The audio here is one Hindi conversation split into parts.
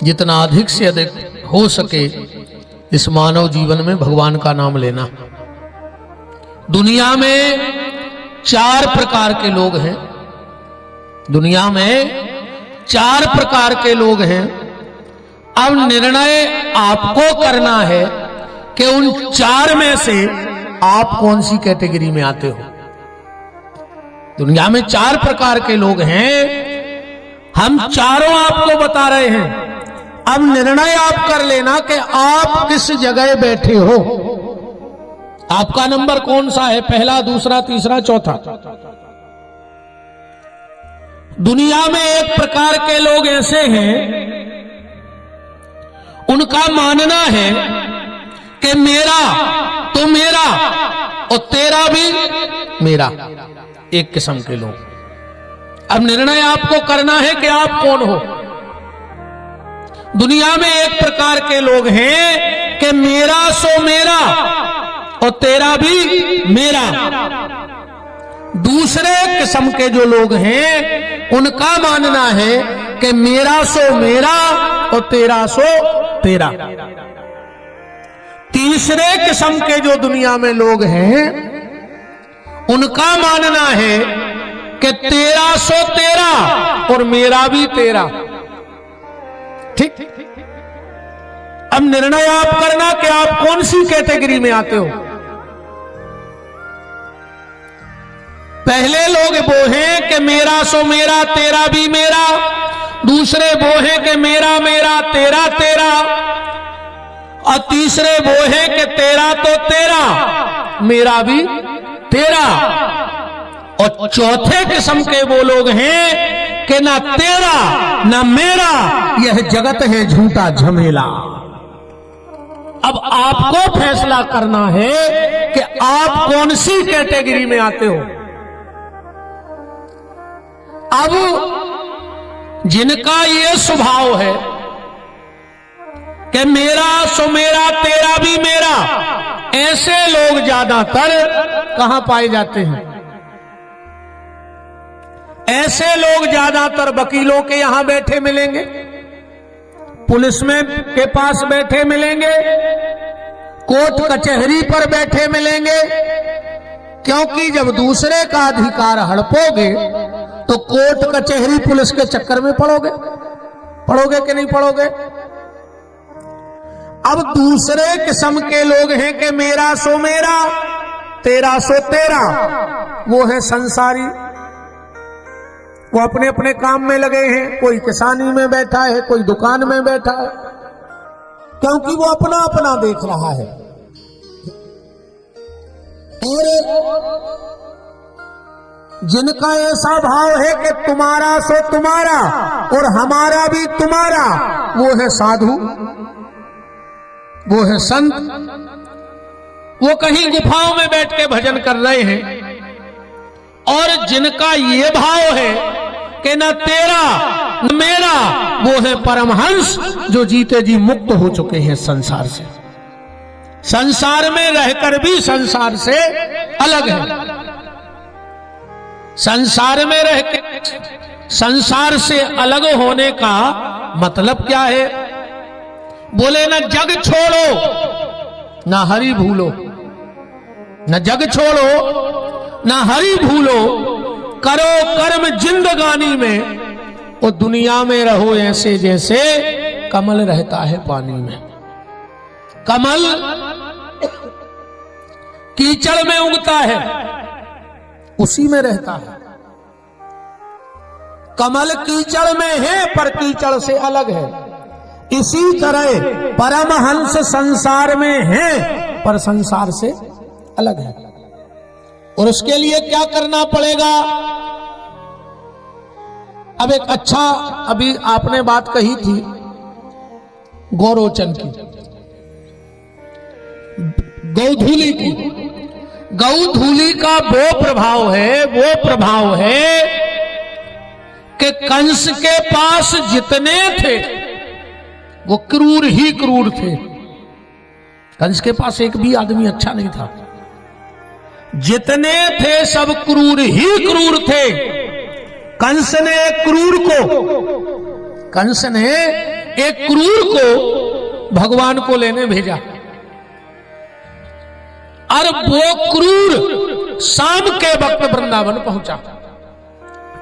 जितना अधिक से अधिक हो सके इस मानव जीवन में भगवान का नाम लेना। दुनिया में 4 प्रकार के लोग हैं, दुनिया में 4 प्रकार के लोग हैं। अब निर्णय आपको करना है कि उन 4 में से आप कौन सी कैटेगरी में आते हो। दुनिया में 4 प्रकार के लोग हैं, हम चारों आपको बता रहे हैं। अब निर्णय आप कर लेना कि आप किस जगह बैठे हो, आपका नंबर कौन सा है, पहला, दूसरा, तीसरा, चौथा। दुनिया में एक प्रकार के लोग ऐसे हैं, उनका मानना है कि मेरा तो मेरा और तेरा भी मेरा, एक किस्म के लोग। अब निर्णय आपको करना है कि आप कौन हो। दुनिया में एक प्रकार के लोग हैं कि मेरा सो मेरा और तेरा भी मेरा। दूसरे किस्म के जो लोग हैं उनका मानना है कि मेरा सो मेरा और तेरा सो तेरा। तीसरे किस्म के जो दुनिया में लोग हैं उनका मानना है कि तेरा सो तेरा और मेरा भी तेरा। ठीक। अब निर्णय आप करना कि आप कौन सी कैटेगरी में आते हो। पहले लोग वो हैं कि मेरा सो मेरा तेरा भी मेरा। दूसरे वो हैं कि मेरा मेरा तेरा तेरा। और तीसरे वो हैं कि तेरा तो तेरा मेरा भी तेरा। और चौथे किस्म के वो लोग हैं कि ना तेरा ना मेरा, यह जगत है झूठा झमेला। अब आपको फैसला करना है कि आप कौन सी कैटेगरी में आते हो। अब जिनका ये स्वभाव है कि मेरा सो मेरा तेरा भी मेरा, ऐसे लोग ज्यादातर कहां पाए जाते हैं। ऐसे लोग ज्यादातर वकीलों के यहां बैठे मिलेंगे, पुलिस में के पास बैठे मिलेंगे, कोर्ट कचहरी पर बैठे मिलेंगे। क्योंकि जब दूसरे का अधिकार हड़पोगे तो कोर्ट कचहरी पुलिस के चक्कर में पड़ोगे कि नहीं पड़ोगे। अब दूसरे किस्म के लोग हैं कि मेरा सो मेरा तेरा सो तेरा। वो है संसारी, वो अपने अपने काम में लगे हैं। कोई किसानी में बैठा है, कोई दुकान में बैठा है, क्योंकि वो अपना अपना देख रहा है। और जिनका ऐसा भाव है कि तुम्हारा सो तुम्हारा और हमारा भी तुम्हारा, वो है साधु, वो है संत। वो कहीं गुफाओं में बैठ के भजन कर रहे हैं। और जिनका ये भाव है कि न तेरा न मेरा, वो है परमहंस, जो जीते जी मुक्त हो चुके हैं संसार से। संसार में रहकर भी संसार से अलग है। संसार में रहकर संसार से अलग होने का मतलब क्या है। बोले न जग छोड़ो न हरि भूलो, न जग छोड़ो न हरि भूलो, करो कर्म जिंदगानी में, और दुनिया में रहो ऐसे जैसे कमल रहता है पानी में। कमल कीचड़ में उगता है, उसी में रहता है। कमल कीचड़ में है पर कीचड़ से अलग है। इसी तरह परमहंस संसार में है पर संसार से अलग है। और उसके लिए क्या करना पड़ेगा। अब एक अच्छा, अभी आपने बात कही थी गौरोचन की, गौधूली की। गौधूली का वो प्रभाव है कि कंस के पास जितने थे वो क्रूर ही क्रूर थे। कंस के पास एक भी आदमी अच्छा नहीं था। जितने थे सब क्रूर ही क्रूर थे। कंस ने एक क्रूर को भगवान को लेने भेजा, और वो क्रूर शाम के वक्त वृंदावन पहुंचा।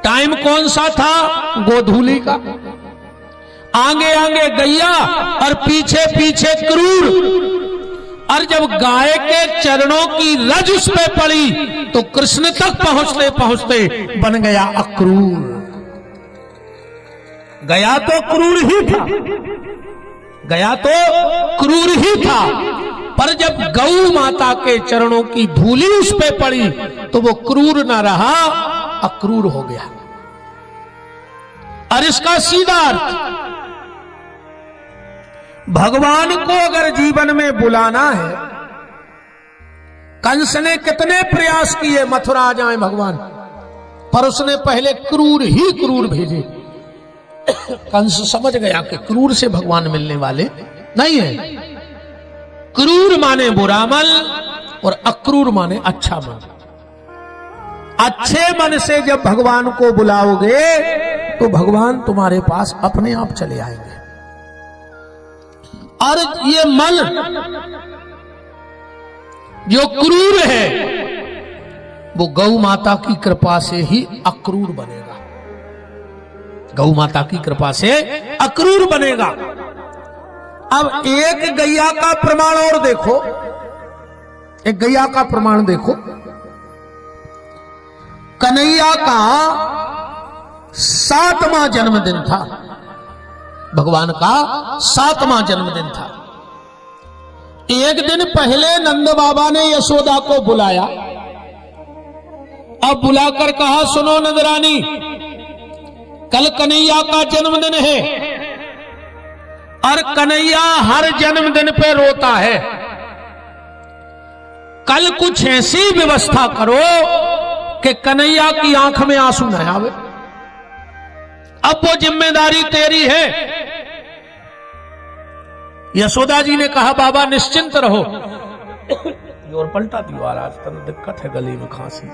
टाइम कौन सा था? गोधूली का। आगे आगे गैया और पीछे पीछे क्रूर, और जब गाय के चरणों की रज उस पे पड़ी तो कृष्ण तक पहुंचते पहुंचते बन गया अक्रूर। गया तो क्रूर ही था, गया तो क्रूर ही था, पर जब गौ माता के चरणों की धूली उस पे पड़ी तो वो क्रूर ना रहा, अक्रूर हो गया। और इसका सीधा अर्थ, भगवान को अगर जीवन में बुलाना है, कंस ने कितने प्रयास किए मथुरा आ जाए भगवान, पर उसने पहले क्रूर ही क्रूर भेजे। कंस समझ गया कि क्रूर से भगवान मिलने वाले नहीं है। क्रूर माने बुरा मन और अक्रूर माने अच्छा मन। अच्छे मन से जब भगवान को बुलाओगे तो भगवान तुम्हारे पास अपने आप चले आएंगे। और ये मन जो क्रूर है वो गौ माता की कृपा से ही अक्रूर बनेगा। गौ माता की कृपा से अक्रूर बनेगा। अब एक गैया का प्रमाण और देखो, एक गैया का प्रमाण देखो। कन्हैया का 7वां जन्मदिन था, भगवान का 7वां जन्मदिन था। एक दिन पहले नंद बाबा ने यशोदा को बुलाया, अब बुलाकर कहा, सुनो नंदरानी, कल कन्हैया का जन्मदिन है और कन्हैया हर जन्मदिन पे रोता है। कल कुछ ऐसी व्यवस्था करो कि कन्हैया की आंख में आंसू न आवे। अब वो जिम्मेदारी तेरी है। यशोदा जी ने कहा, बाबा निश्चिंत रहो। और पलटा दियो, आज तक दिक्कत है गले में खांसी।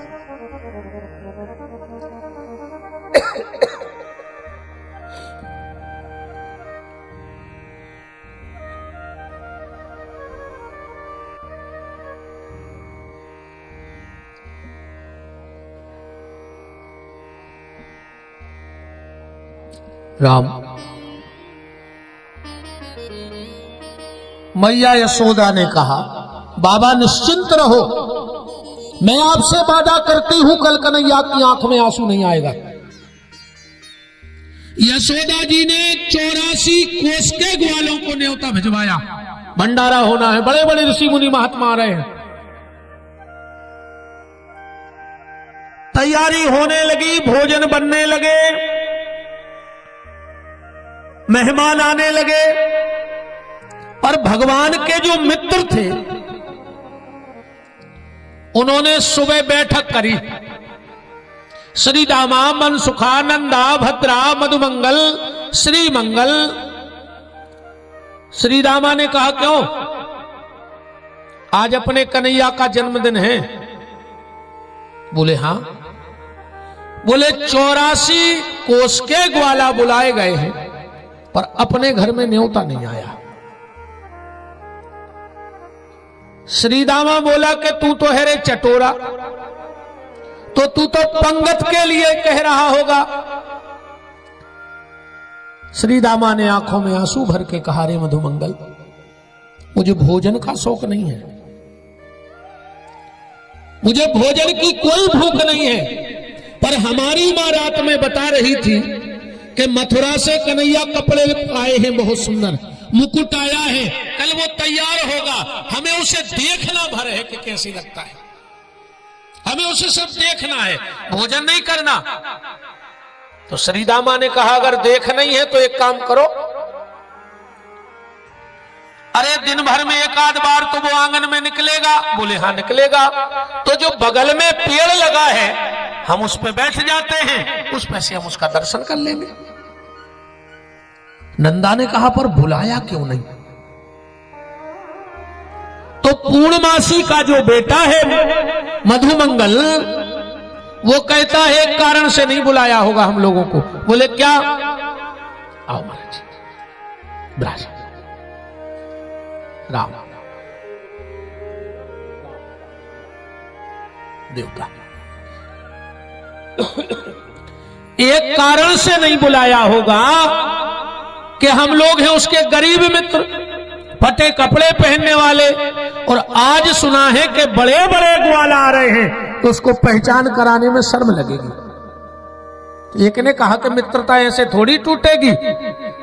राम मैया यशोदा ने कहा, बाबा निश्चिंत रहो, मैं आपसे वादा करती हूं कल कन्हैया की आंख में आंसू नहीं आएगा। यशोदा जी ने 84 कोस के ग्वालों को न्योता भिजवाया, भंडारा होना है, बड़े बड़े ऋषि मुनि महात्मा आ रहे हैं। तैयारी होने लगी, भोजन बनने लगे, मेहमान आने लगे। और भगवान के जो मित्र थे उन्होंने सुबह बैठक करी। श्री दामा, मनसुखा, नंदा, भद्रा, मधुमंगल, श्री मंगल। श्री दामा ने कहा, क्यों आज अपने कन्हैया का जन्मदिन है? बोले हां। बोले 84 कोस के ग्वाला बुलाए गए हैं पर अपने घर में न्योता नहीं आया। श्रीदामा बोला कि तू तो है रे चटोरा, तो तू तो पंगत के लिए कह रहा होगा। श्रीदामा ने आंखों में आंसू भर के कहा, रे मधुमंगल, मुझे भोजन का शौक नहीं है, मुझे भोजन की कोई भूख नहीं है। पर हमारी मां रात में बता रही थी कि मथुरा से कन्हैया कपड़े आए हैं, बहुत सुंदर मुकुट आया है, कल वो तैयार होगा, हमें उसे देखना भर है कि कैसी लगता है, हमें उसे सब देखना है, भोजन नहीं करना। तो श्रीदामा ने कहा, अगर देख नहीं है तो एक काम करो, अरे दिन भर में एक आध बार तो वो आंगन में निकलेगा। बोले हाँ निकलेगा। तो जो बगल में पेड़ लगा है हम उस पे बैठ जाते हैं, उस पे से हम उसका दर्शन कर लेंगे। नंदा ने कहा, पर बुलाया क्यों नहीं? तो पूर्णमासी का जो बेटा है मधुमंगल, वो कहता है एक कारण से नहीं बुलाया होगा हम लोगों को। बोले क्या? आओ महाराज। ब्राज राम देवता एक कारण से नहीं बुलाया होगा कि हम लोग हैं उसके गरीब मित्र, फटे कपड़े पहनने वाले, और आज सुना है कि बड़े बड़े ग्वाल आ रहे हैं तो उसको पहचान कराने में शर्म लगेगी। एक ने कहा कि मित्रता ऐसे थोड़ी टूटेगी,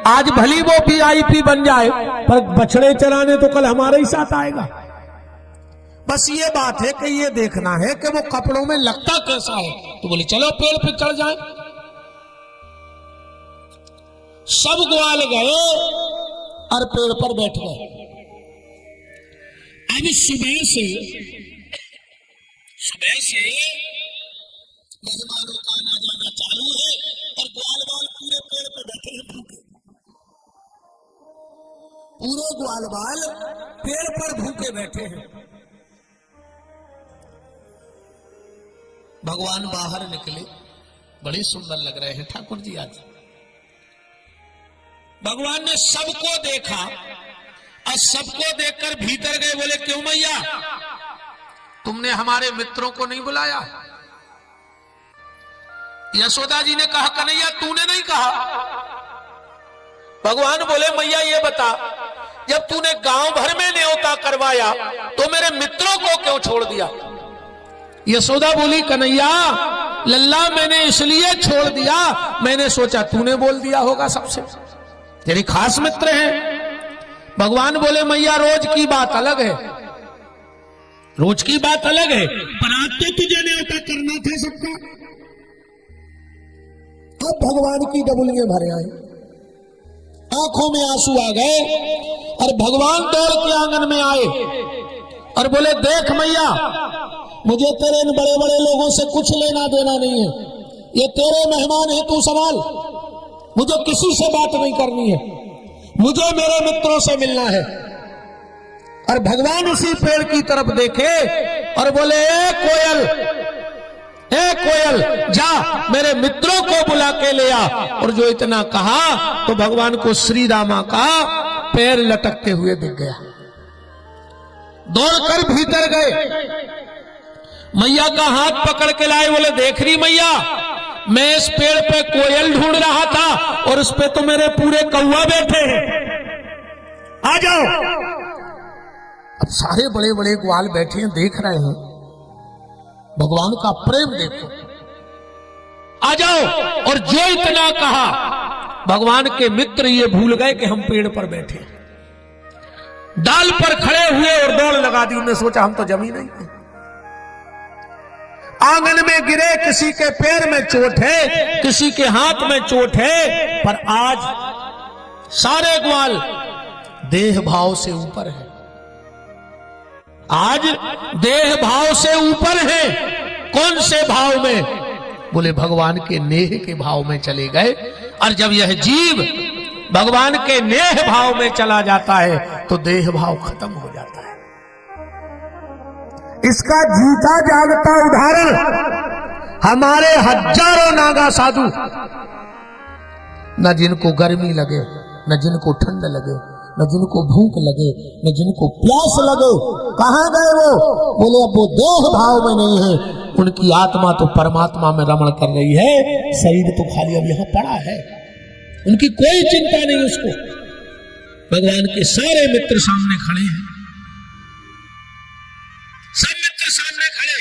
आज भली वो VIP बन जाए पर बछड़े चराने तो कल हमारे ही साथ आएगा। बस ये बात है कि ये देखना है कि वो कपड़ों में लगता कैसा है। तो बोले चलो पेड़ पे चढ़ जाए। सब ग्वाल गए और पेड़ पर बैठ गए। अब सुबह से मेहमानों का आना जाना चालू है और ग्वाल पूरे पेड़ पे बैठे हैं भूखे। पूरे ग्वाल पेड़ पर भूखे बैठे हैं। भगवान बाहर निकले, बड़े सुंदर लग रहे हैं ठाकुर जी आज। भगवान ने सबको देखा और सबको देखकर भीतर गए। बोले क्यों मैया, तुमने हमारे मित्रों को नहीं बुलाया? यशोदा जी ने कहा कन्हैया तूने नहीं कहा। भगवान बोले मैया ये बता, जब तूने गांव भर में न्योता करवाया तो मेरे मित्रों को क्यों छोड़ दिया? यशोदा बोली कन्हैया लल्ला मैंने इसलिए छोड़ दिया, मैंने सोचा तूने बोल दिया होगा सबसे, तेरे खास मित्र हैं। भगवान बोले मैया रोज की बात अलग है, रोज की बात अलग है, पर आज तो तुझे न्योता करना था सबका। अब भगवान की डबुलियां भरे आए, आंखों में आंसू आ गए और भगवान दौड़ के आंगन में आए और बोले देख मैया, मुझे तेरे इन बड़े बड़े लोगों से कुछ लेना देना नहीं है, ये तेरे मेहमान हैं, तू संभाल, मुझे किसी से बात नहीं करनी है, मुझे मेरे मित्रों से मिलना है। और भगवान उसी पेड़ की तरफ देखे और बोले ए कोयल जा मेरे मित्रों को बुला के ले आ। और जो इतना कहा तो भगवान को श्री रामा का पैर लटकते हुए दिख गया। दौड़कर भीतर गए, मैया का हाथ पकड़ के लाए। बोले देख रही मैया, मैं इस पेड़ पे कोयल ढूंढ रहा था और उस पे तो मेरे पूरे कौवा बैठे हैं, आ जाओ। अब सारे बड़े बड़े ग्वाल बैठे हैं, देख रहे हैं भगवान का प्रेम देखो, आ जाओ। और जो इतना कहा भगवान के मित्र ये भूल गए कि हम पेड़ पर बैठे, डाल पर खड़े हुए और दौड़ लगा दी। उन्होंने सोचा हम तो जमी नहीं है। आंगन में गिरे, किसी के पैर में चोट है, किसी के हाथ में चोट है, पर आज सारे ग्वाल देह भाव से ऊपर है, आज देह भाव से ऊपर है। कौन से भाव में? बोले भगवान के नेह के भाव में चले गए। और जब यह जीव भगवान के नेह भाव में चला जाता है तो देह भाव खत्म हो जाता है। इसका जीता जागता उदाहरण हमारे हजारों नागा साधु, न जिनको गर्मी लगे, न जिनको ठंड लगे, न जिनको भूख लगे, न जिनको प्यास लगे, कहां गए वो? बोले अब वो देह भाव में नहीं है, उनकी आत्मा तो परमात्मा में रमण कर रही है, शरीर तो खाली अब यहां पड़ा है, उनकी कोई चिंता नहीं उसको। भगवान के सारे मित्र सामने खड़े हैं, सब मित्र सामने खड़े,